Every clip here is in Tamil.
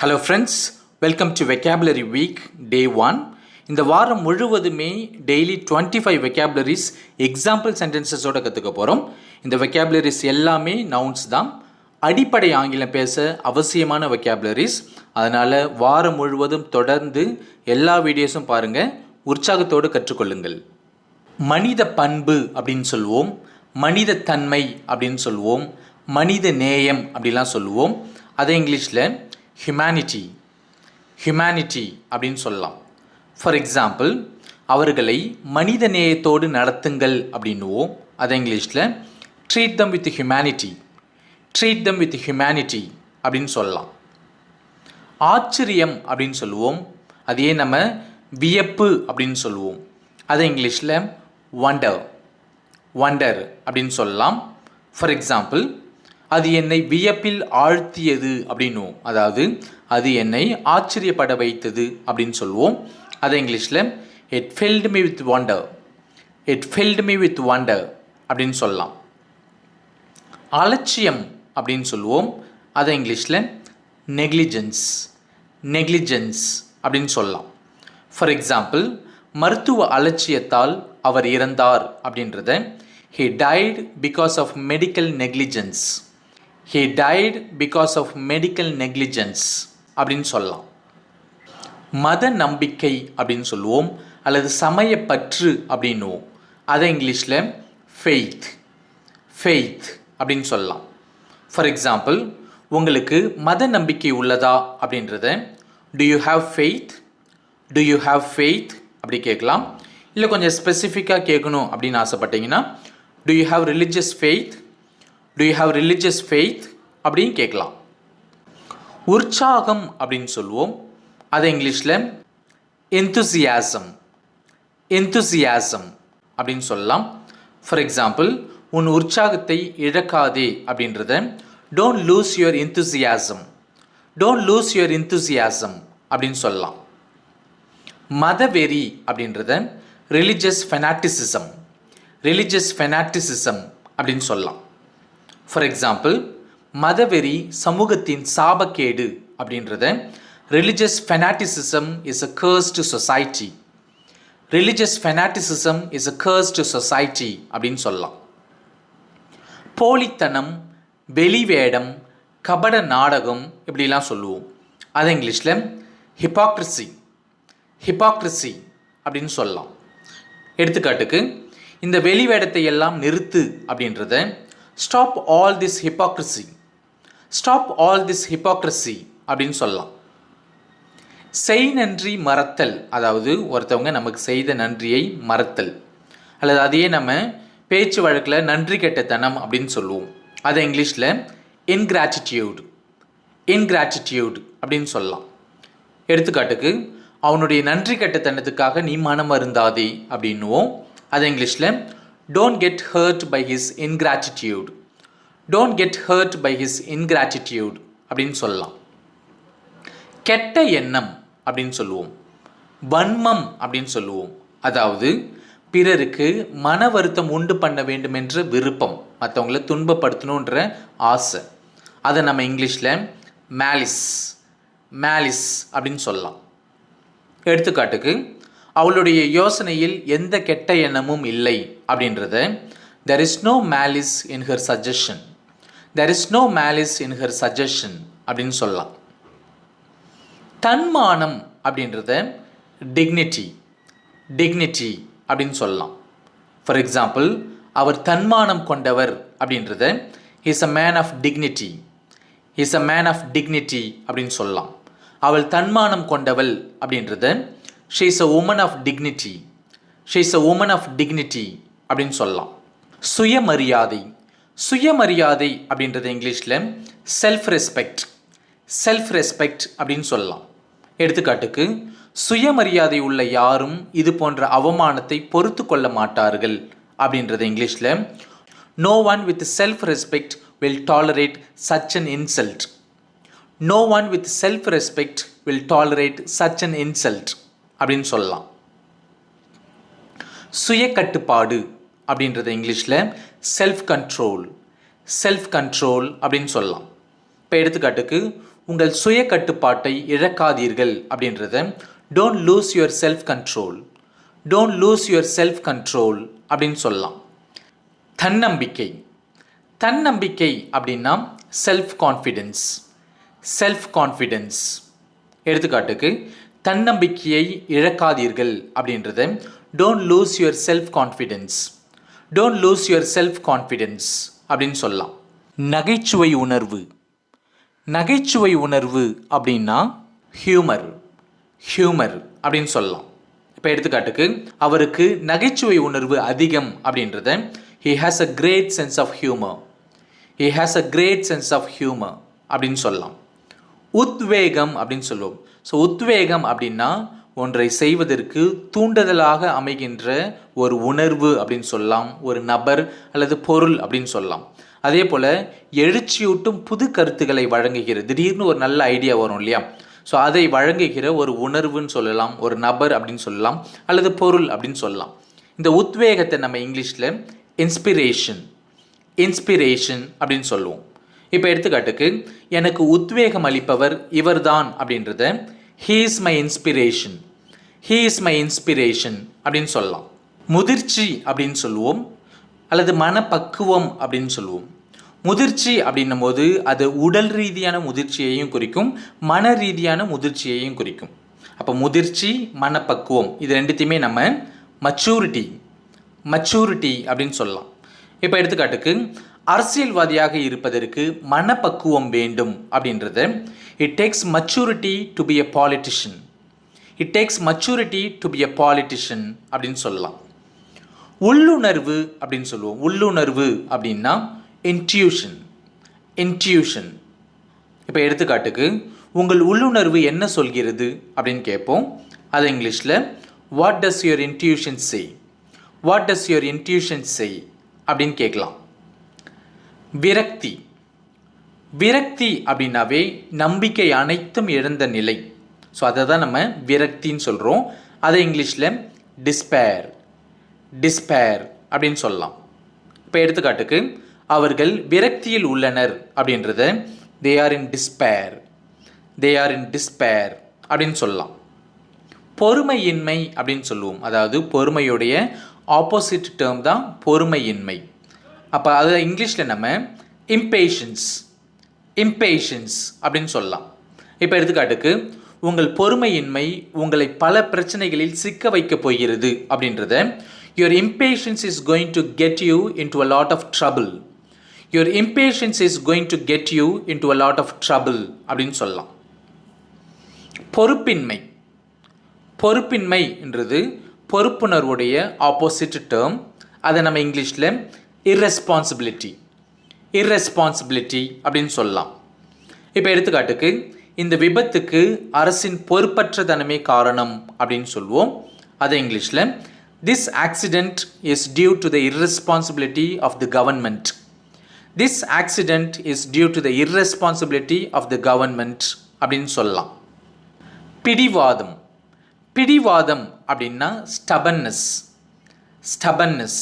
Hello friends, welcome to Vocabulary Week Day 1. இந்த வாரம் முழுவதுமே டெய்லி 25 vocabularies எக்ஸாம்பிள் சென்டென்சஸோட கற்றுக்க போகிறோம். இந்த vocabularies எல்லாமே நவுன்ஸ் தான். அடிப்படை ஆங்கிலம் பேச அவசியமான vocabularies. அதனால் வாரம் முழுவதும் தொடர்ந்து எல்லா வீடியோஸும் பாருங்கள், உற்சாகத்தோடு கற்றுக்கொள்ளுங்கள். மனித பண்பு அப்படின்னு சொல்லுவோம், மனித தன்மை அப்படின்னு சொல்லுவோம், மனித நேயம் அப்படிலாம் சொல்லுவோம். அதை இங்கிலீஷில் ஹியூமனிட்டி அப்படின்னு சொல்லலாம். ஃபார் எக்ஸாம்பிள், அவர்களை மனித நேயத்தோடு நடத்துங்கள் அப்படின்னுவோம். அதை இங்கிலீஷில் ட்ரீட் தம் வித் ஹியூமனிட்டி அப்படின்னு சொல்லலாம். ஆச்சரியம் அப்படின்னு சொல்லுவோம், அதையே நம்ம வியப்பு அப்படின்னு சொல்லுவோம். அதை இங்கிலீஷில் வண்டர் அப்படின்னு சொல்லலாம். ஃபார் எக்ஸாம்பிள், அது என்னை வியப்பில் ஆழ்த்தியது அப்படின்னுவோம், அதாவது அது என்னை ஆச்சரியப்பட வைத்தது அப்படின்னு சொல்லுவோம். அதை இங்கிலீஷில் it filled me with wonder அப்படின்னு சொல்லலாம். அலட்சியம் அப்படின்னு சொல்லுவோம். அதை இங்கிலீஷில் நெக்லிஜென்ஸ் அப்படின்னு சொல்லலாம். ஃபார் எக்ஸாம்பிள், மருத்துவ அலட்சியத்தால் அவர் இறந்தார் அப்படின்றத he died because of medical negligence அப்படின்னு சொல்லலாம். மத நம்பிக்கை அப்படின்னு சொல்லுவோம், அல்லது சமயப்பற்று அப்படின்னுவோம். அதை இங்கிலீஷில் ஃபெய்த் அப்படின்னு சொல்லலாம். ஃபார் எக்ஸாம்பிள், உங்களுக்கு மத நம்பிக்கை உள்ளதா அப்படின்றத do you have faith அப்படி கேட்கலாம். இல்லை கொஞ்சம் ஸ்பெசிஃபிக்காக கேட்கணும் அப்படின்னு ஆசைப்பட்டீங்கன்னா do you have religious faith அப்படின்னு கேட்கலாம். உற்சாகம் அப்படின்னு சொல்லுவோம். அதை இங்கிலீஷில் enthusiasm அப்படின்னு சொல்லலாம். ஃபார் எக்ஸாம்பிள், உன் உற்சாகத்தை இழக்காதே அப்படின்றத don't lose your enthusiasm அப்படின்னு சொல்லலாம். மதவெறி அப்படின்றத ரிலிஜியஸ் ஃபெனாட்டிசிசம் அப்படின்னு சொல்லலாம். ஃபார் எக்ஸாம்பிள், மதவெறி சமூகத்தின் சாபக்கேடு அப்படின்றத religious fanaticism is a cursed society அப்படின்னு சொல்லலாம். போலித்தனம், வெளிவேடம், கபட நாடகம் இப்படிலாம் சொல்லுவோம். அதை இங்கிலீஷில் ஹிப்பாக்ரிசி அப்படின்னு சொல்லலாம். எடுத்துக்காட்டுக்கு, இந்த வெளிவேடத்தை எல்லாம் நிறுத்து அப்படின்றத ஸ்டாப் ஆல் திஸ் ஹிப்பாக்ரிசி அப்படின்னு சொல்லலாம். செய் நன்றி மறத்தல், அதாவது ஒருத்தவங்க நமக்கு செய்த நன்றியை மறத்தல், அல்லது அதையே நம்ம பேச்சு வழக்கில் நன்றி கெட்டத்தனம் அப்படின்னு சொல்லுவோம். அதை இங்கிலீஷில் இன்கிராட்டிடியூட் அப்படின்னு சொல்லலாம். எடுத்துக்காட்டுக்கு, அவனுடைய நன்றி கெட்டத்தனத்துக்காக நீ மனம் வருந்தாதே அப்படின்னுவோம். அது இங்கிலீஷில் don't get hurt by his ingratitude அப்படின்னு சொல்லலாம். கெட்ட எண்ணம் அப்படின்னு சொல்லுவோம், வன்மம் அப்படின்னு சொல்லுவோம். அதாவது பிறருக்கு மன வருத்தம் உண்டு பண்ண வேண்டும் என்ற விருப்பம், மற்றவங்களை துன்பப்படுத்தணுன்ற ஆசை. அதை நம்ம இங்கிலீஷில் மேலிஸ் அப்படின்னு சொல்லலாம். எடுத்துக்காட்டுக்கு, அவளுடைய யோசனையில் எந்த கெட்ட எண்ணமும் இல்லை அப்படின்றத there is no malice in her suggestion அப்படின்னு சொல்லலாம். தன்மானம் அப்படின்றத டிக்னிட்டி அப்படின்னு சொல்லலாம். ஃபார் எக்ஸாம்பிள், அவர் தன்மானம் கொண்டவர் அப்படின்றத he is a man of dignity அப்படின்னு சொல்லலாம். அவள் தன்மானம் கொண்டவள் அப்படின்றத she is a woman of dignity அப்படின்னு சொல்லலாம். சுயமரியாதை அப்படின்றத இங்கிலீஷில் செல்ஃப் ரெஸ்பெக்ட் அப்படின்னு சொல்லலாம். எடுத்துக்காட்டுக்கு, சுயமரியாதை உள்ள யாரும் இது போன்ற அவமானத்தை பொறுத்து கொள்ள மாட்டார்கள் அப்படின்றத இங்கிலீஷில் no one with self-respect will tolerate such an insult. அப்படின்னு சொல்லலாம். சுய கட்டுப்பாடு அப்படின்றத இங்கிலீஷில் செல்ஃப் செல்ஃப் கண்ட்ரோல் அப்படின்னு சொல்லலாம். இப்போ எடுத்துக்காட்டுக்கு உங்கள் சுய கட்டுப்பாட்டை இழக்காதீர்கள் அப்படின்றத don't lose your self control, don't lose your self control அப்படின்னு சொல்லலாம். தன்னம்பிக்கை, தன்னம்பிக்கை அப்படின்னா செல்ஃப் கான்ஃபிடென்ஸ், செல்ஃப் கான்ஃபிடென்ஸ். எடுத்துக்காட்டுக்கு தன்னம்பிக்கையை இழக்காதீர்கள் அப்படின்றத don't lose your self confidence, don't lose your self confidence அப்படின்னு சொல்லலாம். நகைச்சுவை உணர்வு, நகைச்சுவை உணர்வு அப்படின்னா ஹியூமர், ஹியூமர் அப்படின்னு சொல்லலாம். இப்போ எடுத்துக்காட்டுக்கு அவருக்கு நகைச்சுவை உணர்வு அதிகம் அப்படின்றத he has a great sense of humor, he has a great sense of humor அப்படின்னு சொல்லலாம். உத்வேகம் அப்படின்னு சொல்லுவோம். ஸோ உத்வேகம் அப்படின்னா ஒன்றை செய்வதற்கு தூண்டுதலாக அமைகின்ற ஒரு உணர்வு அப்படின்னு சொல்லலாம், ஒரு நபர் அல்லது பொருள் அப்படின்னு சொல்லலாம். அதே போல் எழுச்சியூட்டும் புது கருத்துக்களை வழங்குகிற, திடீர்னு ஒரு நல்ல ஐடியா வரும் இல்லையா, ஸோ அதை வழங்குகிற ஒரு உணர்வுன்னு சொல்லலாம், ஒரு நபர் அப்படின்னு சொல்லலாம் அல்லது பொருள் அப்படின்னு சொல்லலாம். இந்த உத்வேகத்தை நம்ம இங்கிலீஷில் இன்ஸ்பிரேஷன், இன்ஸ்பிரேஷன் அப்படின்னு சொல்லுவோம். இப்போ எடுத்துக்காட்டுக்கு எனக்கு உத்வேகம் அளிப்பவர் இவர்தான் அப்படின்றத he is my inspiration, he is my inspiration அப்படின்னு சொல்லலாம். முதிர்ச்சி அப்படின்னு சொல்லுவோம் அல்லது மனப்பக்குவம் அப்படின்னு சொல்லுவோம். முதிர்ச்சி அப்படின்னும் போது அது உடல் ரீதியான முதிர்ச்சியையும் குறிக்கும், மன ரீதியான முதிர்ச்சியையும் குறிக்கும். அப்போ முதிர்ச்சி, மனப்பக்குவம் இது ரெண்டுத்தையுமே நம்ம மச்சூரிட்டி, மச்சூரிட்டி அப்படின்னு சொல்லலாம். இப்போ எடுத்துக்காட்டுக்கு அரசியல்வாதியாக இருப்பதற்கு மனப்பக்குவம் வேண்டும் அப்படின்றது it takes maturity to be a politician, it takes maturity to be a politician அப்படின்னு சொல்லலாம். உள்ளுணர்வு அப்படின்னு சொல்லுவோம். உள்ளுணர்வு அப்படின்னா intuition, intuition. இப்போ எடுத்துக்காட்டுக்கு உங்கள் உள்ளுணர்வு என்ன சொல்கிறது அப்படின்னு கேட்போம். அது இங்கிலீஷில் what does your intuition say, what does your intuition say அப்படின்னு கேட்கலாம். விரக்தி, விரக்தி அப்படின்னாவே நம்பிக்கை அனைத்தும் இழந்த நிலை. ஸோ அதை தான் நம்ம விரக்தின்னு சொல்கிறோம். அதை இங்கிலீஷில் டிஸ்பேர், டிஸ்பேர் அப்படின்னு சொல்லலாம். இப்போ எடுத்துக்காட்டுக்கு அவர்கள் விரக்தியில் உள்ளனர் அப்படின்றத they are in despair, they are in despair அப்படின்னு சொல்லலாம். பொறுமையின்மை அப்படின்னு சொல்லுவோம். அதாவது பொறுமையுடைய ஆப்போசிட் டேர்ம் தான் பொறுமையின்மை. அப்போ அதை இங்கிலீஷில் நம்ம impatience, impatience அப்படின்னு சொல்லலாம். இப்போ எடுத்துக்காட்டுக்கு உங்கள் பொறுமையின்மை உங்களை பல பிரச்சனைகளில் சிக்க வைக்கப் போகிறது அப்படின்றத your impatience is going to get you into a lot of trouble, your impatience is going to get you into a lot of trouble அப்படின்னு சொல்லலாம். பொறுப்பின்மை, பொறுப்பின்மை என்றது பொறுப்புணர்வுடைய ஆப்போசிட் டேர்ம். அதை நம்ம இங்கிலீஷில் irresponsibility, irresponsibility அப்படின்னு சொல்லலாம். இப்போ எடுத்துக்காட்டுக்கு இந்த விபத்துக்கு அரசின் பொறுப்பற்றதனமே காரணம் அப்படின்னு சொல்லுவோம். அதை இங்கிலீஷில் this accident is due to the irresponsibility of the government, this accident is due to the irresponsibility of the government அப்படின்னு சொல்லலாம். பிடிவாதம், பிடிவாதம் அப்படின்னா stubbornness, stubbornness.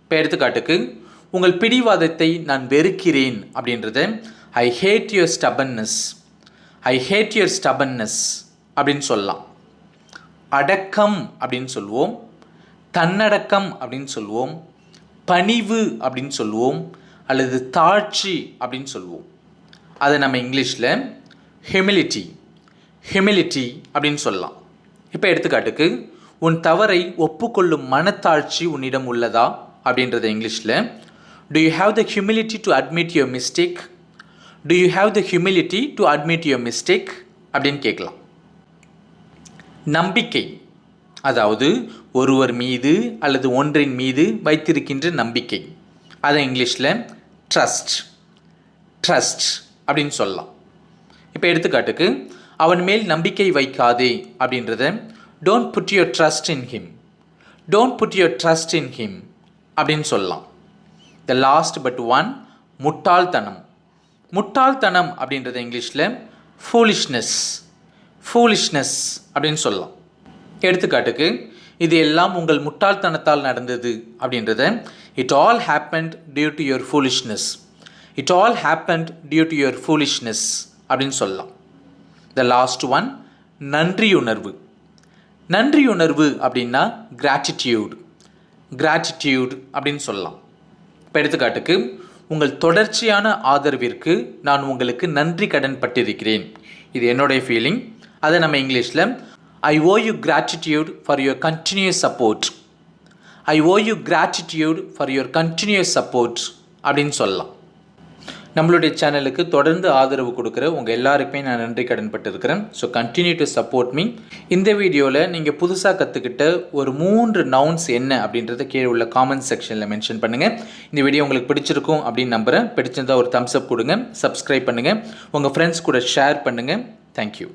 இப்போ எடுத்துக்காட்டுக்கு உங்கள் பிடிவாதத்தை நான் வெறுக்கிறேன் அப்படின்றத I hate your stubbornness, I hate your stubbornness அப்படின்னு சொல்லலாம். அடக்கம் அப்படின்னு சொல்லுவோம், தன்னடக்கம் அப்படின்னு சொல்லுவோம், பணிவு அப்படின்னு சொல்லுவோம் அல்லது தாழ்ச்சி அப்படின்னு சொல்லுவோம். அதை நம்ம இங்கிலீஷில் ஹியூமிலிட்டி, ஹியூமிலிட்டி அப்படின்னு சொல்லலாம். இப்போ எடுத்துக்காட்டுக்கு உன் தவறை ஒப்புக்கொள்ளும் மனத்தாழ்ச்சி உன்னிடம் உள்ளதா அப்படின்றத இங்கிலீஷில் do you have the humility to admit your mistake, do you have the humility to admit your mistake அப்படின்னு கேட்கலாம். நம்பிக்கை, அதாவது ஒருவர் மீது அல்லது ஒன்றின் மீது வைத்திருக்கின்ற நம்பிக்கை. அதை இங்கிலீஷில் ட்ரஸ்ட், ட்ரஸ்ட் அப்படின்னு சொல்லலாம். இப்போ எடுத்துக்காட்டுக்கு அவன் மேல் நம்பிக்கை வைக்காதே அப்படின்றத don't put your trust in him, don't put your trust in him அப்படின்னு சொல்லலாம். the last but one, முட்டாள்தனம், முட்டாள்தனம் அப்படின்றத இங்கிலீஷில் foolishness, foolishness அப்படின்னு சொல்லலாம். எடுத்துக்காட்டுக்கு இது எல்லாம் உங்கள் முட்டாள்தனத்தால் நடந்தது அப்படின்றத it all happened due to your foolishness, it all happened due to your foolishness அப்படின்னு சொல்லலாம். The last one, நன்றியுணர்வு. நன்றியுணர்வு அப்படின்னா கிராட்டிடியூட். கிராட்டிடியூட் அப்படின்னு சொல்லலாம். இப்போ எடுத்துக்காட்டுக்கு, உங்கள் தொடர்ச்சியான ஆதரவிற்கு நான் உங்களுக்கு நன்றி கடன் பட்டிருக்கிறேன். இது என்னுடைய ஃபீலிங். அதை நம்ம இங்கிலீஷில் I owe you gratitude for your continuous support. I owe you gratitude for your continuous support அப்படின்னு சொல்லலாம். நம்மளுடைய சேனலுக்கு தொடர்ந்து ஆதரவு கொடுக்குற உங்கள் எல்லாருக்குமே நான் நன்றி கடன் பட்டிருக்கிறேன். So continue to support me. இந்த வீடியோவில் நீங்கள் புதுசாக கற்றுக்கிட்ட ஒரு 3 நவுன்ஸ் என்ன அப்படின்றத கீழே உள்ள காமெண்ட் செக்ஷனில் மென்ஷன் பண்ணுங்கள். இந்த வீடியோ உங்களுக்கு பிடிச்சிருக்கும் அப்படின்னு நம்புகிறேன். பிடிச்சிருந்தால் ஒரு தம்ஸ் அப் கொடுங்க, சப்ஸ்கிரைப் பண்ணுங்கள், உங்கள் ஃப்ரெண்ட்ஸ் கூட ஷேர் பண்ணுங்கள். தேங்க்யூ.